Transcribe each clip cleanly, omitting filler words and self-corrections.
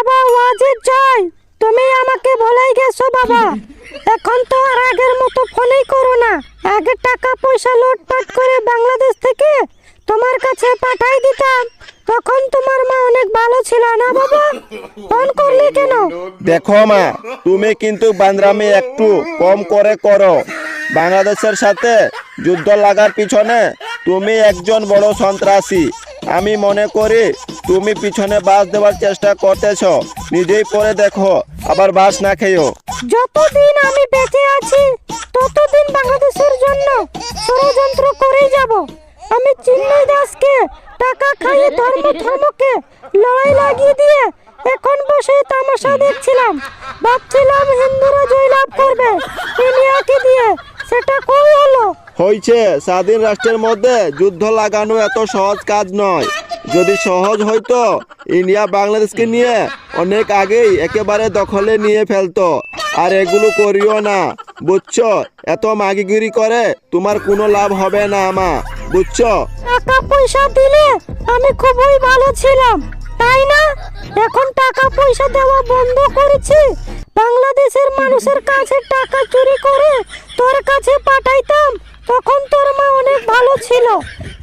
বাবা ওয়াজের জয়, তুমি আমাকে ভুলেই গেছো বাবা। এখন তো আর আগের মতো ফোনই করো না। আগে টাকা পয়সা লুটপাট করে বাংলাদেশ থেকে তোমার কাছে পাঠাই দিতাম, তখন তোমার মা অনেক ভালো ছিল না বাবা। ফোন করলে কেন? দেখো মা, তুমি কিন্তু বান্দরামি একটু কম করে করো। বাংলাদেশের সাথে যুদ্ধ লাগার পিছনে তুমি একজন বড় সন্ত্রাসী। আমি মনে করি তুমি পিছনে বাস দেওয়ার চেষ্টা করতেছ। নিজেই পরে দেখো, আবার বাস না খেয়েও। যতদিন আমি বেঁচে আছি ততদিন বাংলাদেশের জন্য ষড়যন্ত্র করেই যাব। আমি চিন্ময় দাসকে টাকা খাইয়ে ধর্মকে লড়াই লাগিয়ে দিয়ে এখন বসে তামাশা দেখছিলাম। ভাবছিলাম হিন্দুরা জয়লাভ করবে ইন্ডিয়াকে দিয়ে, সেটা কই হলো? হয়েছে, স্বাধীন রাষ্ট্রের মধ্যে যুদ্ধ লাগানো এত সহজ কাজ নয়। যদি সহজ হইতো, ইন্ডিয়া বাংলাদেশকে নিয়ে অনেক আগেই একেবারে দখলে নিয়ে ফেলতো। আর এগুলো করিও না, বুঝছো? এত মাগিগিরি করে তোমার কোনো লাভ হবে না মা, বুঝছো? টাকা পয়সা দিলে আমি খুবই ভালো ছিলাম, তাই না? এখন টাকা পয়সা দেওয়া বন্ধ করেছি। বাংলাদেশের মানুষের কাছে টাকা চুরি করে তোর কাছে পাঠাইতাম, তখন তোর মা অনেক ভালো ছিল।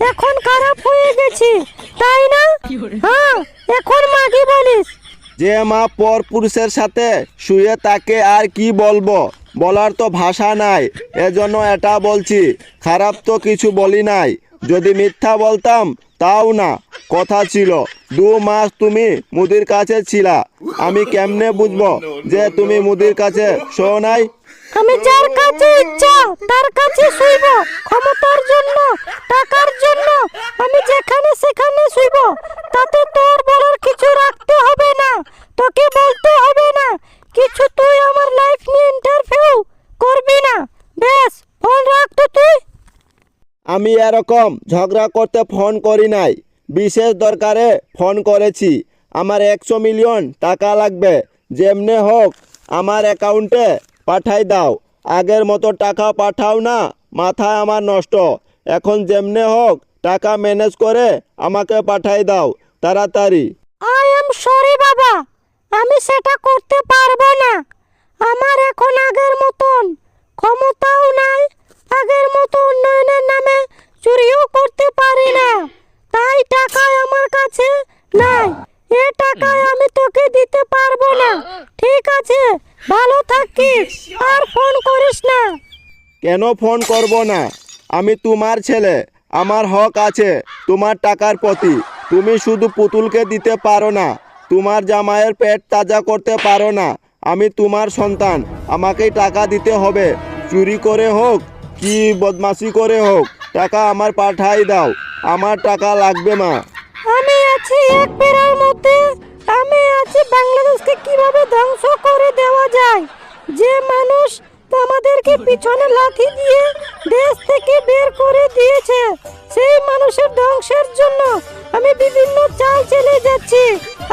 এখন খারাপ হয়ে গেছি, তাই না? হ্যাঁ, এখন মাগি বলিস। যে মা পর পুরুষের সাথে শুয়ে তাকে আর কি বলবো, বলার তো ভাষা নাই, এজন্য এটা বলছি। খারাপ তো কিছু বলি নাই। যদি মিথ্যা বলতাম তাও না, কথা ছিল 2 মাস তুমি মুদির কাছে ছিলা। আমি কেমনে বুঝবো যে তুমি মুদির কাছে শো নাই? আমি যার কাছে ইচ্ছা তার কাছে শুইব। ক্ষমতার জন্য, টাকার জন্য আমি যেখানে সেখানে শুইব। তাতে তোর বলার কিছু রাখতে হবে না, তোকে বলতে হবে না কিছু। তুই আমার লাইফ নিয়ে ইন্টারফেয়ার করবি না। বেশ, ফোন রাখ তো তুই। আমি এরকম ঝগড়া করতে ফোন করি নাই, বিশেষ দরকারে ফোন করেছি। আমার 100 মিলিয়ন টাকা লাগবে, যেমনে হোক আমার অ্যাকাউন্টে পাঠাই দাও। আগের মতো টাকা পাঠাও না, মাথা আমার নষ্ট। এখন যেমনে হোক টাকা ম্যানেজ করে আমাকে পাঠাই দাও তাড়াতাড়ি। আই এম সরি বাবা, আমি সেটা করতে পারবো না। আমার এখন আগের মতন ক্ষমতাও নাই, আগের মতো উন্নয়নের নামে চুরিও করতে পারি না, তাই টাকায় আমার কাছে নাই। এ টাকায় আমি তোকে দিতে পারবো না। ঠিক আছে, ভালো থাকিস, আর ফোন করিস না। কেন ফোন করব না? আমি তোমার ছেলে, আমার হক আছে তোমার টাকার প্রতি। তুমি শুধু পুতুলকে দিতে পারো না, তোমার জামাইয়ের পেট তাজা করতে পারো না। আমি তোমার সন্তান, আমাকেই টাকা দিতে হবে। চুরি করে হোক কি বদমাশি করে হোক, টাকা আমার পাঠাই দাও। আমার টাকা লাগবে মা। আমি আছি এক বেড়ার মধ্যে। আমি আছি বাংলাদেশকে কিভাবে ধ্বংস করে দেওয়া যায়। যে মানুষ আমাদেরকে পিছনে লাথি দিয়ে দেশ থেকে বের করে দিয়েছে, সেই মানুষের ধ্বংসের জন্য আমি বিভিন্ন চাল চেলে যাচ্ছি।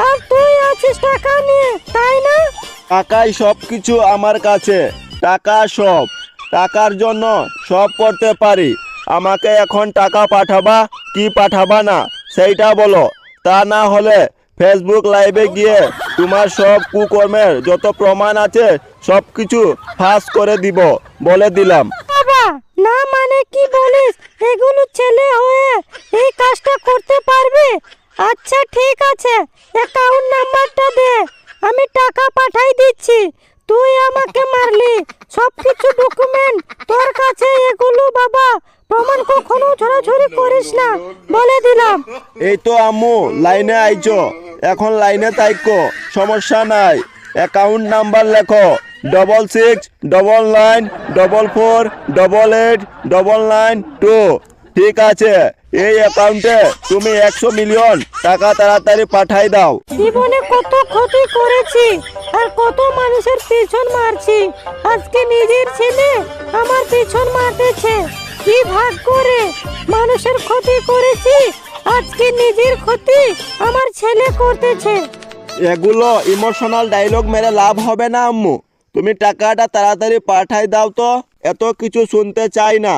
আর তুই আছিস টাকা নিয়ে, তাই না? টাকাই সব কিছু আমার কাছে, টাকা সব। টাকার জন্য সব করতে পারি। আমাকে এখন টাকা পাঠাবা কি পাঠাবা না সেইটা বলো। তা না হলে ফেসবুক লাইভে গিয়ে তোমার সব কুকর্মের যত প্রমাণ আছে সব কিছু ফাঁস করে দিব, বলে দিলাম। বাবা, না মানে কি বলিস? এগুলো ছেলে হয়ে এই কাজটা করতে পারবে? আচ্ছা ঠিক আছে, অ্যাকাউন্ট নাম্বারটা দে, আমি টাকা পাঠাই দিচ্ছি। তুই আমাকে মারলি, সবকিছু ডকুমেন্ট তোর কাছে। এগুলো বাবা প্রমাণ কখনো ছড়াছড়ি করিস না, বলে দিলাম। এই তো আম্মু লাইনে আইছো, এখন লাইনে তাইকো, সমস্যা নাই। অ্যাকাউন্ট নাম্বার লেখো 669944889992। ঠিক আছে, এই অ্যাকাউন্টে তুমি 100 মিলিয়ন টাকা তাড়াতাড়ি পাঠাই দাও। জীবনে কত ক্ষতি করেছি আর কত মানুষের পিছন মারছি, আজকে নিজের ছেলে আমার পিছন মারতেছে। কি ভাগ্য রে, মানুষের ক্ষতি করেছি, আজকে নিজের ক্ষতি আমার ছেলে করতেছে। এগুলো ইমোশনাল ডায়লগ মেরে লাভ হবে না আম্মু। তুমি টাকাটা তাড়াতাড়ি পাঠাই দাও তো, এত কিছু শুনতে চাই না।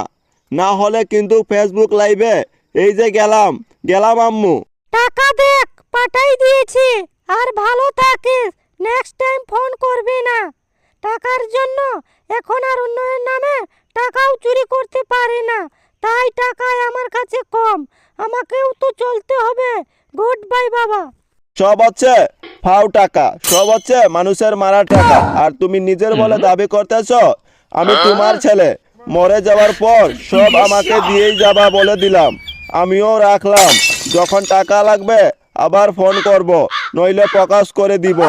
না হলে কিন্তু ফেসবুক লাইভে এই যে গেলাম আম্মু। টাকা দেখ, পাঠাই দিয়েছি, আর ভালো থাকিস। পারি না, তাই টাকায় আমার কাছে কম। আমাকেও তো চলতে হবে। গুড বাই বাবা। সব হচ্ছে ফাও টাকা, সব হচ্ছে মানুষের মারা টাকা। আর তুমি নিজের বলে দাবি করতেছ আমি তোমার ছেলে। মরে যাওয়ার পর সব আমাকে দিয়েই যাবা বলে দিলাম, আমিও রাখলাম। যখন টাকা লাগবে আবার ফোন করব, নইলে প্রকাশ করে দিব।